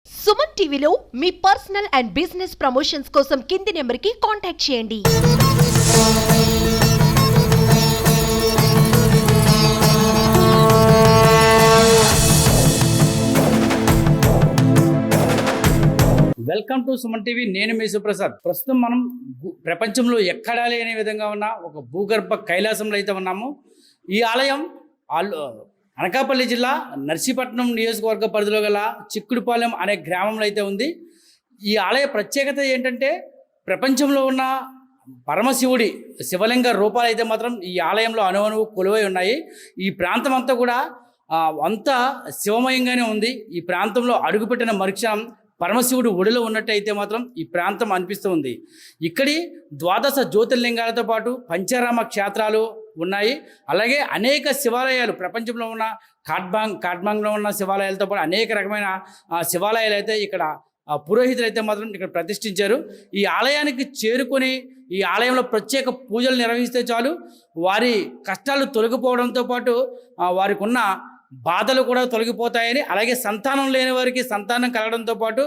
సుమన్ టీవీలో మీ personal and business promotions కోసం కింది నెంబర్కి కాంటాక్ట్ చేయండి. Welcome to Suman TV. నేను మీ సుప్రసాద్. ప్రస్తుతం మనం ప్రపంచంలో ఎక్కడా లేని విధంగా ఉన్న ఒక భూగర్భ కైలాసంలో అయితే ఉన్నాము. ఈ ఆలయం అనకాపల్లి జిల్లా నర్సీపట్నం నియోజకవర్గ పరిధిలో గల చిక్కుడుపాలెం అనే గ్రామంలో అయితే ఉంది. ఈ ఆలయ ప్రత్యేకత ఏంటంటే ప్రపంచంలో ఉన్న పరమశివుడి శివలింగ రూపాలు అయితే మాత్రం ఈ ఆలయంలో అణువణువు కొలువై ఉన్నాయి. ఈ ప్రాంతం అంతా కూడా అంతా శివమయంగానే ఉంది. ఈ ప్రాంతంలో అడుగుపెట్టిన మరుక్షణం పరమశివుడు ఒడిలో ఉన్నట్టు అయితే మాత్రం ఈ ప్రాంతం అనిపిస్తూ ఉంది. ఇక్కడి ద్వాదశ జ్యోతిర్లింగాలతో పాటు పంచారామ క్షేత్రాలు ఉన్నాయి. అలాగే అనేక శివాలయాలు ప్రపంచంలో ఉన్న కాట్మాంగ్లో ఉన్న శివాలయాలతో పాటు అనేక రకమైన శివాలయాలు అయితే ఇక్కడ పురోహితులు అయితే మాత్రం ఇక్కడ ప్రతిష్ఠించారు. ఈ ఆలయానికి చేరుకొని ఈ ఆలయంలో ప్రత్యేక పూజలు నిర్వహిస్తే చాలు వారి కష్టాలు తొలగిపోవడంతో పాటు వారికి ఉన్న బాధలు కూడా తొలగిపోతాయని, అలాగే సంతానం లేని వారికి సంతానం కలగడంతో పాటు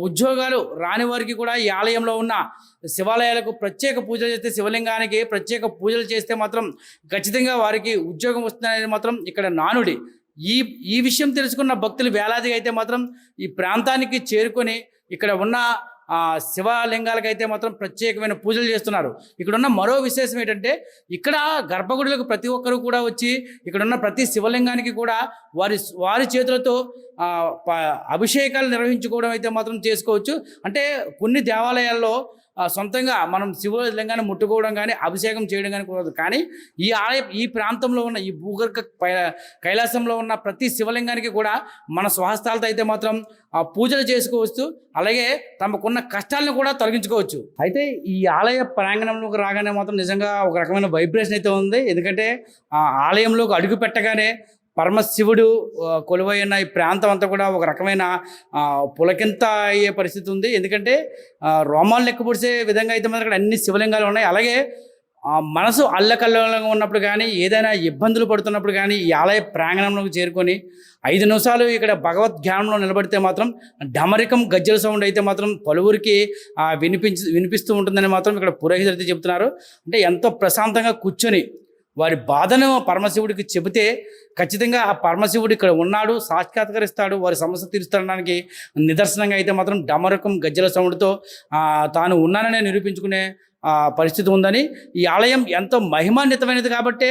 ఉద్యోగాలు రాని వారికి కూడా ఈ ఆలయంలో ఉన్న శివాలయాలకు ప్రత్యేక పూజలు చేస్తే, శివలింగానికి ప్రత్యేక పూజలు చేస్తే మాత్రం ఖచ్చితంగా వారికి ఉద్యోగం వస్తుందనేది మాత్రం ఇక్కడ నానుడి. ఈ విషయం తెలుసుకున్న భక్తులు వేలాదిగా అయితే మాత్రం ఈ ప్రాంతానికి చేరుకొని ఇక్కడ ఉన్న శివలింగాలకైతే మాత్రం ప్రత్యేకమైన పూజలు చేస్తున్నారు. ఇక్కడున్న మరో విశేషం ఏంటంటే ఇక్కడ గర్భగుడులకు ప్రతి ఒక్కరు కూడా వచ్చి ఇక్కడున్న ప్రతి శివలింగానికి కూడా వారి చేతులతో అభిషేకాలు నిర్వహించుకోవడం అయితే మాత్రం చేసుకోవచ్చు. అంటే కొన్ని దేవాలయాల్లో సొంతంగా మనం శివలింగాన్ని ముట్టుకోవడం కానీ అభిషేకం చేయడం కానీ కుదరదు. కానీ ఈ ప్రాంతంలో ఉన్న ఈ భూగర్భ కైలాసంలో ఉన్న ప్రతి శివలింగానికి కూడా మన స్వహస్తాలతో అయితే మాత్రం పూజలు చేసుకోవచ్చు. అలాగే తమకున్న కష్టాలను కూడా తొలగించుకోవచ్చు. అయితే ఈ ఆలయ ప్రాంగణంలోకి రాగానే మాత్రం నిజంగా ఒక రకమైన వైబ్రేషన్ అయితే ఉంది. ఎందుకంటే ఆలయంలోకి అడుగు పెట్టగానే పరమశివుడు కొలువై ఉన్న ఈ ప్రాంతం అంతా కూడా ఒక రకమైన పులకింత అయ్యే పరిస్థితి ఉంది. ఎందుకంటే రోమాలు లెక్కపొడిసే విధంగా అయితే మనకు అక్కడ అన్ని శివలింగాలు ఉన్నాయి. అలాగే మనసు అల్లకల్లంగా ఉన్నప్పుడు కానీ ఏదైనా ఇబ్బందులు పడుతున్నప్పుడు కానీ ఈ ఆలయ ప్రాంగణంలోకి చేరుకొని 5 నిమిషాలు ఇక్కడ భగవద్ ధ్యానంలో నిలబడితే మాత్రం డమరికం గజ్జల సౌండ్ అయితే మాత్రం పలువురికి వినిపిస్తూ ఉంటుందని మాత్రం ఇక్కడ పురోహితులు అయితే చెబుతున్నారు. అంటే ఎంతో ప్రశాంతంగా కూర్చొని వారి బాధను పరమశివుడికి చెబితే ఖచ్చితంగా ఆ పరమశివుడు ఇక్కడ ఉన్నాడు, సాక్షాత్కరిస్తాడు, వారి సమస్య తీరుస్తాడానికి నిదర్శనంగా అయితే మాత్రం డమరకం గజ్జల సౌండ్తో తాను ఉన్నాననే నిరూపించుకునే పరిస్థితి ఉందని. ఈ ఆలయం ఎంతో మహిమాన్వితమైనది కాబట్టే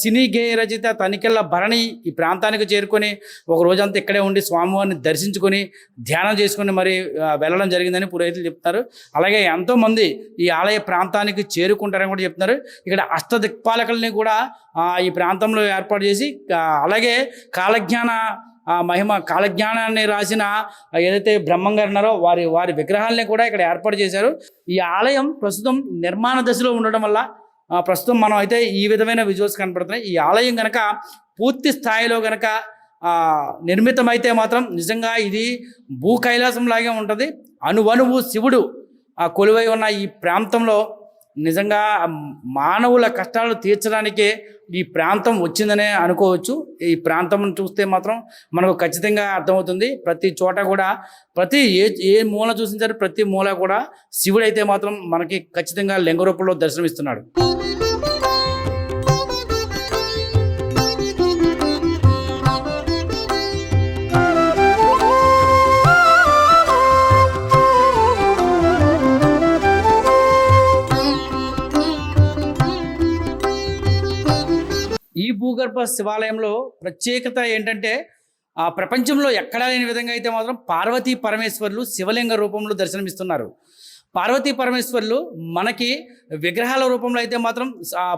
సినీ గేయ రచయిత తనికెళ్ళ భరణి ఈ ప్రాంతానికి చేరుకొని ఒక రోజంతా ఇక్కడే ఉండి స్వామివారిని దర్శించుకొని ధ్యానం చేసుకొని మరి వెళ్ళడం జరిగిందని పురోహితులు చెప్తున్నారు. అలాగే ఎంతోమంది ఈ ఆలయ ప్రాంతానికి చేరుకుంటారని కూడా చెప్తున్నారు. ఇక్కడ అష్టదిక్పాలకుల్ని కూడా ఈ ప్రాంతంలో ఏర్పాటు చేసి అలాగే కాలజ్ఞానాన్ని రాసిన ఏదైతే బ్రహ్మంగారు ఉన్నారో వారి విగ్రహాలని కూడా ఇక్కడ ఏర్పాటు చేశారు. ఈ ఆలయం ప్రస్తుతం నిర్మాణ దశలో ఉండడం వల్ల ప్రస్తుతం మనం అయితే ఈ విధమైన విజువల్స్ కనపడుతున్నాయి. ఈ ఆలయం కనుక పూర్తి స్థాయిలో కనుక నిర్మితమైతే మాత్రం నిజంగా ఇది భూ కైలాసం లాగే ఉంటుంది. అణువణువు శివుడు కొలువై ఉన్న ఈ ప్రాంతంలో నిజంగా మానవుల కష్టాలు తీర్చడానికే ఈ ప్రాంతం వచ్చిందనే అనుకోవచ్చు. ఈ ప్రాంతం చూస్తే మాత్రం మనకు ఖచ్చితంగా అర్థమవుతుంది. ప్రతి చోట కూడా ఏ మూల చూసించారు ప్రతి మూల కూడా శివుడైతే మాత్రం మనకి ఖచ్చితంగా లింగ రూపంలో దర్శనమిస్తున్నాడు. ఈ భూగర్భ శివాలయంలో ప్రత్యేకత ఏంటంటే ప్రపంచంలో ఎక్కడా లేని విధంగా అయితే మాత్రం పార్వతీ పరమేశ్వర్లు శివలింగ రూపంలో దర్శనమిస్తున్నారు. పార్వతీ పరమేశ్వర్లు మనకి విగ్రహాల రూపంలో అయితే మాత్రం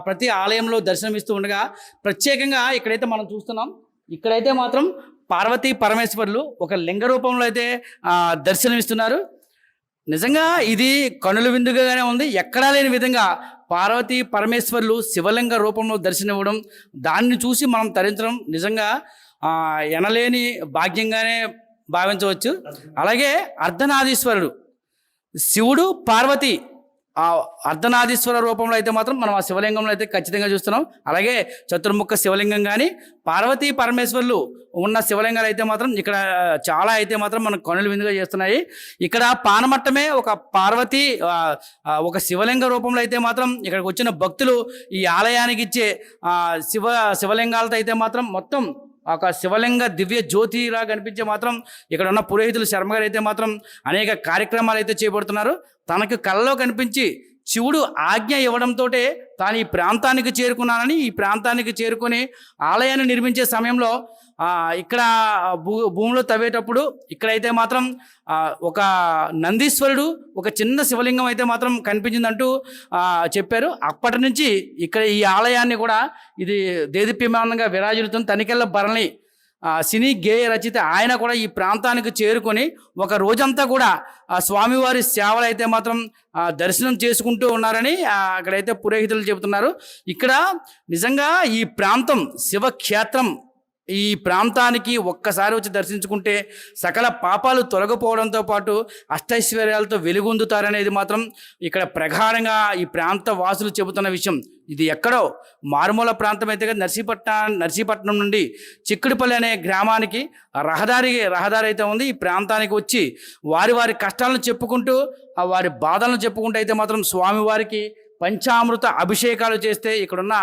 ప్రతి ఆలయంలో దర్శనమిస్తూ ఉండగా ప్రత్యేకంగా ఇక్కడైతే మనం చూస్తున్నాం. ఇక్కడైతే మాత్రం పార్వతీ పరమేశ్వర్లు ఒక లింగ రూపంలో అయితే దర్శనమిస్తున్నారు. నిజంగా ఇది కనుల విందుగానే ఉంది. ఎక్కడా లేని విధంగా పార్వతీ పరమేశ్వర్లు శివలింగ రూపంలో దర్శనమివ్వడం, దాన్ని చూసి మనం తరించడం నిజంగా ఎనలేని భాగ్యంగానే భావించవచ్చు. అలాగే అర్ధనారీశ్వరుడు శివుడు పార్వతి ఆ అర్ధనాదీశ్వర రూపంలో అయితే మాత్రం మనం ఆ శివలింగంలో అయితే ఖచ్చితంగా చూస్తున్నాం. అలాగే చతుర్ముఖ శివలింగం కానీ పార్వతీ పరమేశ్వర్లు ఉన్న శివలింగాలు అయితే మాత్రం ఇక్కడ చాలా అయితే మాత్రం మనం కనుల విందుగా చేస్తున్నాయి. ఇక్కడ పానమట్టమే ఒక పార్వతి ఒక శివలింగ రూపంలో అయితే మాత్రం ఇక్కడికి వచ్చిన భక్తులు ఈ ఆలయానికి ఇచ్చే శివలింగాలతో అయితే మాత్రం మొత్తం ఒక శివలింగ దివ్య జ్యోతిలా కనిపించే మాత్రం ఇక్కడ ఉన్న పురోహితులు శర్మ గారు అయితే మాత్రం అనేక కార్యక్రమాలు అయితే చేపడుతున్నారు. తనకు కళ్ళలో కనిపించి శివుడు ఆజ్ఞ ఇవ్వడంతో తాను ఈ ప్రాంతానికి చేరుకున్నానని, ఈ ప్రాంతానికి చేరుకొని ఆలయాన్ని నిర్మించే సమయంలో ఇక్కడ భూమిలో తవ్వేటప్పుడు ఇక్కడైతే మాత్రం ఒక నందీశ్వరుడు ఒక చిన్న శివలింగం అయితే మాత్రం కనిపించిందంటూ చెప్పారు. అప్పటి నుంచి ఇక్కడ ఈ ఆలయాన్ని కూడా ఇది దేదీప్యమానంగా విరాజిల్లుతుంది. తనికెళ్ళ భరణి సినీ గేయ రచయిత ఆయన కూడా ఈ ప్రాంతానికి చేరుకొని ఒక రోజంతా కూడా స్వామివారి సేవలు అయితే మాత్రం దర్శనం చేసుకుంటూ ఉన్నారని అక్కడైతే పురోహితులు చెబుతున్నారు. ఇక్కడ నిజంగా ఈ ప్రాంతం శివక్షేత్రం. ఈ ప్రాంతానికి ఒక్కసారి వచ్చి దర్శించుకుంటే సకల పాపాలు తొలగిపోవడంతో పాటు అష్టైశ్వర్యాలతో వెలుగొందుతారనేది మాత్రం ఇక్కడ ప్రగాఢంగా ఈ ప్రాంత వాసులు చెబుతున్న విషయం. ఇది ఎక్కడో మారుమూల ప్రాంతం అయితే నర్సీపట్నం నుండి చిక్కుడుపల్లి అనే గ్రామానికి రహదారి అయితే ఉంది. ఈ ప్రాంతానికి వచ్చి వారి కష్టాలను చెప్పుకుంటూ వారి బాధలను చెప్పుకుంటూ అయితే మాత్రం స్వామివారికి పంచామృత అభిషేకాలు చేస్తే, ఇక్కడున్న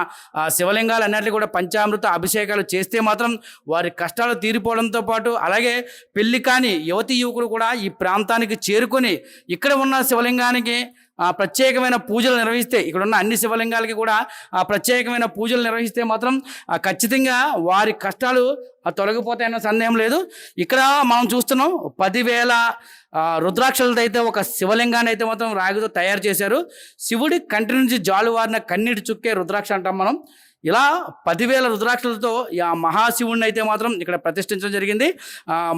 శివలింగాలు అన్నిటికీ కూడా పంచామృత అభిషేకాలు చేస్తే మాత్రం వారి కష్టాలు తీరిపోవడంతో పాటు అలాగే పెళ్లి కాని యువతి యువకులు కూడా ఈ ప్రాంతానికి చేరుకొని ఇక్కడ ఉన్న శివలింగానికి ప్రత్యేకమైన పూజలు నిర్వహిస్తే, ఇక్కడున్న అన్ని శివలింగాలకి కూడా ప్రత్యేకమైన పూజలు నిర్వహిస్తే మాత్రం ఖచ్చితంగా వారి కష్టాలు తొలగిపోతాయన్న సందేహం లేదు. ఇక్కడ మనం చూస్తున్నాం 10,000 రుద్రాక్షలతో అయితే ఒక శివలింగాన్ని అయితే మాత్రం రాగితో తయారు చేశారు. శివుడి కంటి నుంచి జాలువారిన కన్నీటి చుక్కే రుద్రాక్ష అంటాం మనం. ఇలా 10,000 రుద్రాక్షలతో ఆ మహాశివుడిని అయితే మాత్రం ఇక్కడ ప్రతిష్ఠించడం జరిగింది.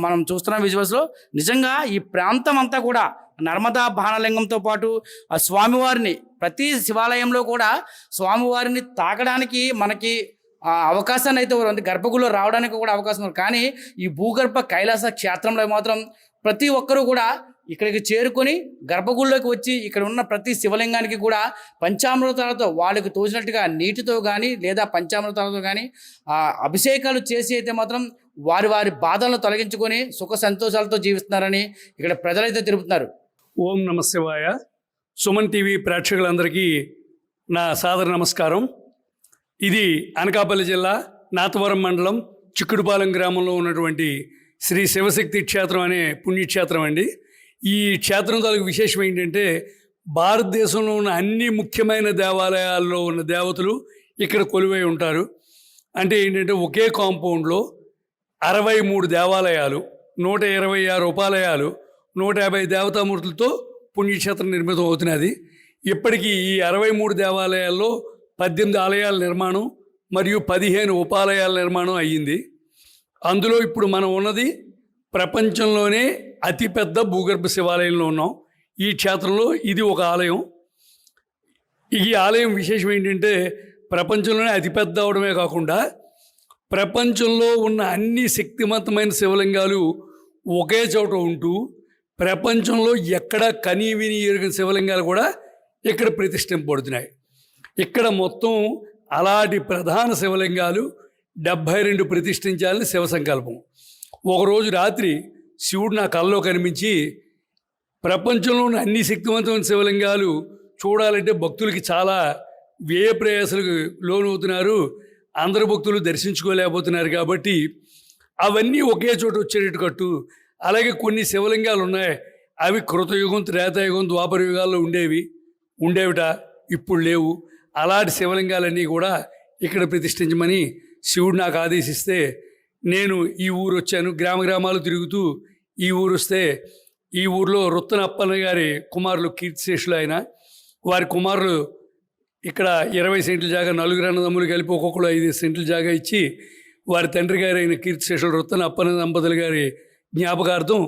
మనం చూస్తున్నాం విజువల్స్లో. నిజంగా ఈ ప్రాంతం అంతా కూడా నర్మదా బాణలింగంతో పాటు స్వామివారిని ప్రతి శివాలయంలో కూడా స్వామివారిని తాకడానికి మనకి అవకాశాన్ని అయితే ఉంది, గర్భగుడిలో రావడానికి కూడా అవకాశం ఉంది. కానీ ఈ భూగర్భ కైలాస క్షేత్రంలో మాత్రం ప్రతి ఒక్కరూ కూడా ఇక్కడికి చేరుకొని గర్భగుడిలోకి వచ్చి ఇక్కడ ఉన్న ప్రతి శివలింగానికి కూడా పంచామృతాలతో వాళ్ళకి తోచినట్టుగా నీటితో కానీ లేదా పంచామృతాలతో కానీ అభిషేకాలు చేసి అయితే మాత్రం వారి బాధలను తొలగించుకొని సుఖ సంతోషాలతో జీవిస్తున్నారని ఇక్కడ ప్రజలైతే తెలుపుతున్నారు. ఓం నమ శివాయ. సుమన్ టీవీ ప్రేక్షకులందరికీ నా సాదర నమస్కారం. ఇది అనకాపల్లి జిల్లా నాతవరం మండలం చిక్కుడుపాలెం గ్రామంలో ఉన్నటువంటి శ్రీ శివశక్తి క్షేత్రం అనే పుణ్యక్షేత్రం అండి. ఈ క్షేత్రం తాలూకు విశేషం ఏంటంటే భారతదేశంలో ఉన్న అన్ని ముఖ్యమైన దేవాలయాల్లో ఉన్న దేవతలు ఇక్కడ కొలువై ఉంటారు. అంటే ఏంటంటే ఒకే కాంపౌండ్లో 63 దేవాలయాలు, 126 ఉపాలయాలు, 150 దేవతామూర్తులతో పుణ్యక్షేత్రం నిర్మితం అవుతున్నది. ఇప్పటికీ ఈ 63 దేవాలయాల్లో 18 ఆలయాల నిర్మాణం మరియు 15 ఉపాలయాల నిర్మాణం అయ్యింది. అందులో ఇప్పుడు మనం ఉన్నది ప్రపంచంలోనే అతిపెద్ద భూగర్భ శివాలయంలో ఉన్నాం. ఈ క్షేత్రంలో ఇది ఒక ఆలయం. ఈ ఆలయం విశేషం ఏంటంటే ప్రపంచంలోనే అతిపెద్ద అవడమే కాకుండా ప్రపంచంలో ఉన్న అన్ని శక్తివంతమైన శివలింగాలు ఒకే చోట ఉంటూ ప్రపంచంలో ఎక్కడ కనీ విని ఎరుగిన శివలింగాలు కూడా ఇక్కడ ప్రతిష్ఠింపబడుతున్నాయి. ఇక్కడ మొత్తం అలాంటి ప్రధాన శివలింగాలు 72 ప్రతిష్ఠించాలని శివ సంకల్పం. ఒకరోజు రాత్రి శివుడు నా కల్లో కనిపించి ప్రపంచంలో ఉన్న అన్ని శక్తివంతమైన శివలింగాలు చూడాలంటే భక్తులకి చాలా వ్యయ ప్రయాసాలకు లోనవుతున్నారు, అందరు భక్తులు దర్శించుకోలేకపోతున్నారు, కాబట్టి అవన్నీ ఒకే చోట వచ్చేటట్టు కట్టు. అలాగే కొన్ని శివలింగాలు ఉన్నాయి, అవి కృతయుగం, త్రేతాయుగం, ద్వాపర యుగాల్లో ఉండేవిట, ఇప్పుడు లేవు. అలాంటి శివలింగాలన్నీ కూడా ఇక్కడ ప్రతిష్ఠించమని శివుడు నాకు ఆదేశిస్తే నేను ఈ ఊరు వచ్చాను. గ్రామాలు తిరుగుతూ ఈ ఊరు వస్తే ఈ ఊరిలో రుత్తన అప్పన్న గారి కుమారులు కీర్తిశేషులు ఆయన, వారి కుమారులు ఇక్కడ 20 సెంట్ల జాగా, 4 అన్నదమ్ములు కలిపి ఒక్కొక్కరు 5 సెంట్ల జాగా ఇచ్చి వారి తండ్రి గారు అయిన కీర్తిశేషులు రుత్తన అప్పన్న దంపతులు గారి జ్ఞాపకార్థం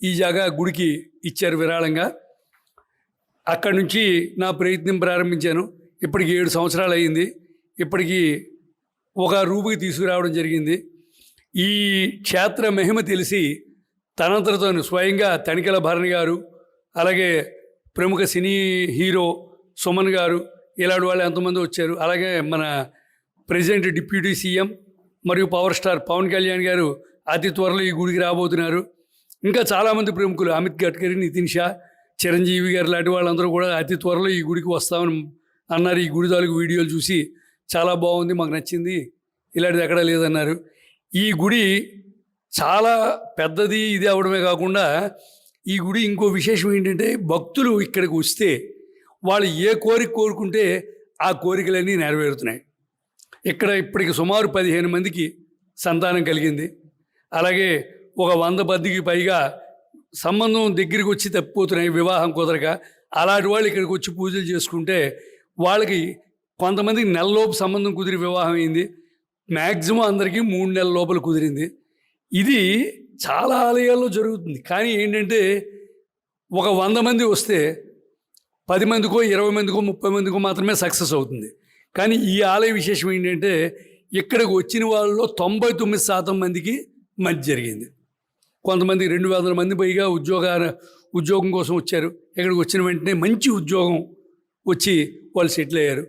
ఈ జాగా గుడికి ఇచ్చారు విరాళంగా. అక్కడి నుంచి నా ప్రయత్నం ప్రారంభించాను. ఇప్పటికి 7 సంవత్సరాలు అయింది. ఇప్పటికీ ఒక రూపుకి తీసుకురావడం జరిగింది. ఈ క్షేత్ర మహిమ తెలిసి తనంతరతో స్వయంగా తనికెల భరణి గారు, అలాగే ప్రముఖ సినీ హీరో సుమన్ గారు ఇలాంటి వాళ్ళు ఎంతమంది వచ్చారు. అలాగే మన ప్రెసిడెంట్ డిప్యూటీ సీఎం మరియు పవర్ స్టార్ పవన్ కళ్యాణ్ గారు అతి త్వరలో ఈ గుడికి రాబోతున్నారు. ఇంకా చాలామంది ప్రముఖులు అమిత్ గడ్కరీ, నితిన్ షా, చిరంజీవి గారు లాంటి వాళ్ళందరూ కూడా అతి త్వరలో ఈ గుడికి వస్తామని అన్నారు. ఈ గుడి తాలూకు వీడియోలు చూసి చాలా బాగుంది, మాకు నచ్చింది, ఇలాంటిది ఎక్కడా లేదన్నారు. ఈ గుడి చాలా పెద్దది, ఇది అవడమే కాకుండా ఈ గుడి ఇంకో విశేషం ఏంటంటే భక్తులు ఇక్కడికి వస్తే వాళ్ళు ఏ కోరిక కోరుకుంటే ఆ కోరికలన్నీ నెరవేరుతున్నాయి. ఇక్కడ ఇప్పటికి సుమారు 15 మందికి సంతానం కలిగింది. అలాగే ఒక 100 మందికి పైగా సంబంధం దగ్గరికి వచ్చి తప్పిపోతున్నాయి, వివాహం కుదరక. అలాంటి వాళ్ళు ఇక్కడికి వచ్చి పూజలు చేసుకుంటే వాళ్ళకి కొంతమందికి నెలలోపు సంబంధం కుదిరి వివాహం అయింది. మ్యాక్సిమం అందరికీ 3 నెలల లోపల కుదిరింది. ఇది చాలా ఆలయాల్లో జరుగుతుంది. కానీ ఏంటంటే ఒక 100 మంది వస్తే 10 మందికో 20 మందికో 30 మందికో మాత్రమే సక్సెస్ అవుతుంది. కానీ ఈ ఆలయ విశేషం ఏంటంటే ఇక్కడికి వచ్చిన వాళ్ళలో 99% మందికి మంచి జరిగింది. కొంతమంది 200 మంది పైగా ఉద్యోగం కోసం వచ్చారు. ఇక్కడికి వచ్చిన వెంటనే మంచి ఉద్యోగం వచ్చి వాళ్ళు సెటిల్ అయ్యారు.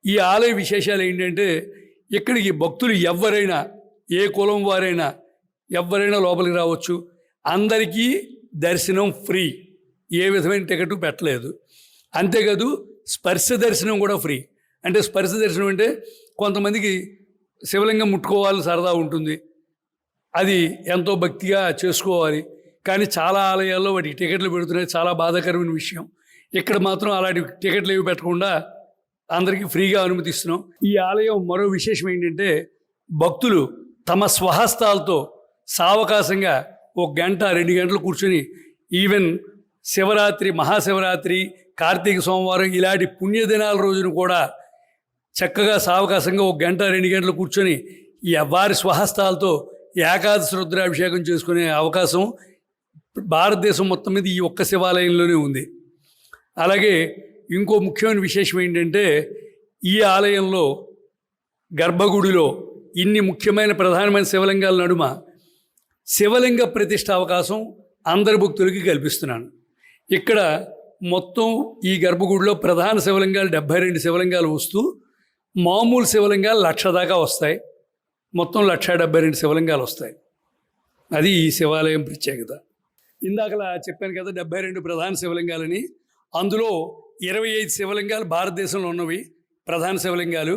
ఈ ఆలయ విశేషాలు ఏంటంటే ఇక్కడికి భక్తులు ఎవరైనా, ఏ కులం వారైనా ఎవరైనా లోపలికి రావచ్చు. అందరికీ దర్శనం ఫ్రీ, ఏ విధమైన టికెట్ పెట్టలేదు. అంతేకాదు స్పర్శ దర్శనం కూడా ఫ్రీ. అంటే స్పర్శ దర్శనం అంటే కొంతమందికి శివలింగం ముట్టుకోవాలి సరదా ఉంటుంది, అది ఎంతో భక్తిగా చేసుకోవాలి. కానీ చాలా ఆలయాల్లో వాటికి టికెట్లు పెడుతున్నాయి, చాలా బాధాకరమైన విషయం. ఇక్కడ మాత్రం అలాంటి టికెట్లు ఏవి పెట్టకుండా అందరికీ ఫ్రీగా అనుమతిస్తున్నాం. ఈ ఆలయం మరో విశేషం ఏంటంటే భక్తులు తమ స్వహస్తాలతో సావకాశంగా 1 గంట 2 గంటలు కూర్చొని ఈవెన్ శివరాత్రి, మహాశివరాత్రి, కార్తీక సోమవారం ఇలాంటి పుణ్యదినాల రోజున కూడా చక్కగా సావకాశంగా 1 గంట 2 గంటలు కూర్చొని వారి స్వహస్తాలతో ఏకాదశి రుద్రాభిషేకం చేసుకునే అవకాశం భారతదేశం మొత్తం మీద ఈ ఒక్క శివాలయంలోనే ఉంది. అలాగే ఇంకో ముఖ్యమైన విశేషం ఏంటంటే ఈ ఆలయంలో గర్భగుడిలో ఇన్ని ముఖ్యమైన ప్రధానమైన శివలింగాల నడుమ శివలింగ ప్రతిష్ఠ అవకాశం అందరి భక్తులకి కల్పిస్తున్నాను. ఇక్కడ మొత్తం ఈ గర్భగుడిలో ప్రధాన శివలింగాలు 72 శివలింగాలు వస్తూ మామూలు శివలింగాలు 1,00,000 దాకా వస్తాయి. మొత్తం 1,72 శివలింగాలు వస్తాయి. అది ఈ శివాలయం ప్రత్యేకత. ఇందాకలా చెప్పాను కదా 72 ప్రధాన శివలింగాలని. అందులో 25 శివలింగాలు భారతదేశంలో ఉన్నవి ప్రధాన శివలింగాలు.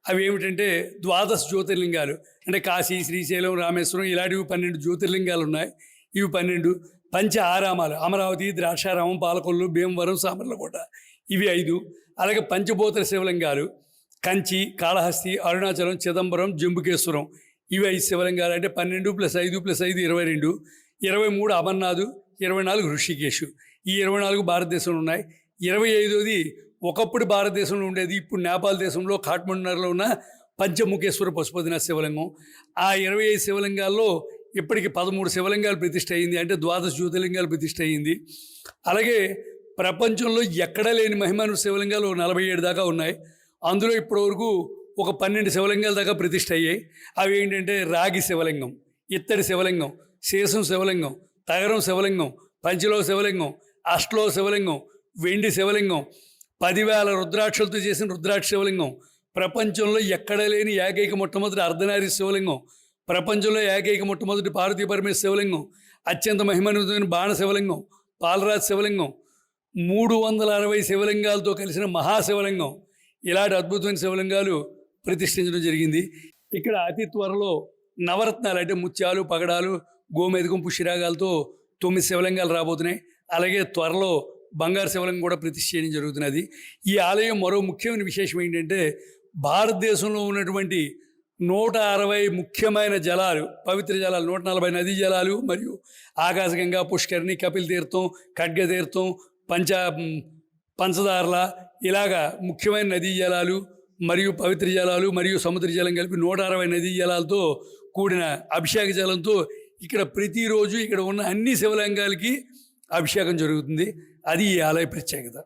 అవి ఏమిటంటే 12 జ్యోతిర్లింగాలు. అంటే కాశీ, శ్రీశైలం, రామేశ్వరం ఇలాంటివి 12 జ్యోతిర్లింగాలు ఉన్నాయి. ఇవి 12. పంచ ఆరామాలు అమరావతి, ద్రాక్షారామం, పాలకొల్లు, భీమవరం, సామర్లకోట ఇవి 5. అలాగే పంచభూత శివలింగాలు కంచి, కాళహస్తి, అరుణాచలం, చిదంబరం, జంబుకేశ్వరం ఇవి 5 శివలింగాలు. అంటే 12 + 5 + 5 22. 23 అమర్నాథ్, 24 ఋషికేశ్. ఈ 24 భారతదేశంలో ఉన్నాయి. 25ది ఒకప్పుడు భారతదేశంలో ఉండేది, ఇప్పుడు నేపాల్ దేశంలో కాఠ్మండూలో ఉన్న పంచముఖేశ్వర పశుపతినాథ్ శివలింగం. ఆ 25 శివలింగాల్లో ఇప్పటికి 13 శివలింగాలు ప్రతిష్ఠ అయింది. అంటే 12 జ్యోతిర్లింగాలు ప్రతిష్ఠ అయింది. అలాగే ప్రపంచంలో ఎక్కడా లేని మహిమాను శివలింగాలు 47 దాకా ఉన్నాయి. అందులో ఇప్పటివరకు ఒక 12 శివలింగాల దాకా ప్రతిష్ఠ అయ్యాయి. అవి ఏంటంటే రాగి శివలింగం, ఇత్తడి శివలింగం, శేషం శివలింగం, తగరం శివలింగం, పంచలో శివలింగం, అష్టలో శివలింగం, వెండి శివలింగం, 10,000 రుద్రాక్షలతో చేసిన రుద్రాక్ష శివలింగం, ప్రపంచంలో ఎక్కడ లేని ఏకైక మొట్టమొదటి అర్ధనారీ శివలింగం, ప్రపంచంలో ఏకైక మొట్టమొదటి పార్వతీ పరమేశ్వర శివలింగం, అత్యంత మహిమాన్వితమైన బాణ శివలింగం, పాలరాజ్ శివలింగం, 360 శివలింగాలతో కలిసిన మహాశివలింగం, ఇలాంటి అద్భుతమైన శివలింగాలు ప్రతిష్ఠించడం జరిగింది. ఇక్కడ అతి త్వరలో నవరత్నాలు అంటే ముత్యాలు, పగడాలు, గోమేధికం, పుష్యరాగాలతో 9 శివలింగాలు రాబోతున్నాయి. అలాగే త్వరలో బంగారు శివలింగం కూడా ప్రతిష్ఠ చేయడం జరుగుతున్నది. ఈ ఆలయం మరో ముఖ్యమైన విశేషం ఏంటంటే భారతదేశంలో ఉన్నటువంటి 160 ముఖ్యమైన జలాలు, పవిత్ర జలాలు, 140 నదీ జలాలు మరియు ఆకాశగంగా, పుష్కరిణి, కపిల్ తీర్థం, ఖడ్గ తీర్థం, పంచదార్ల ఇలాగా ముఖ్యమైన నదీ జలాలు మరియు పవిత్ర జలాలు మరియు సముద్ర జలం కలిపి 160 నదీ జలాలతో కూడిన అభిషేక జలంతో ఇక్కడ ప్రతిరోజు ఇక్కడ ఉన్న అన్ని శివలింగాలకి అభిషేకం జరుగుతుంది. అది ఈ ఆలయ ప్రత్యేకత.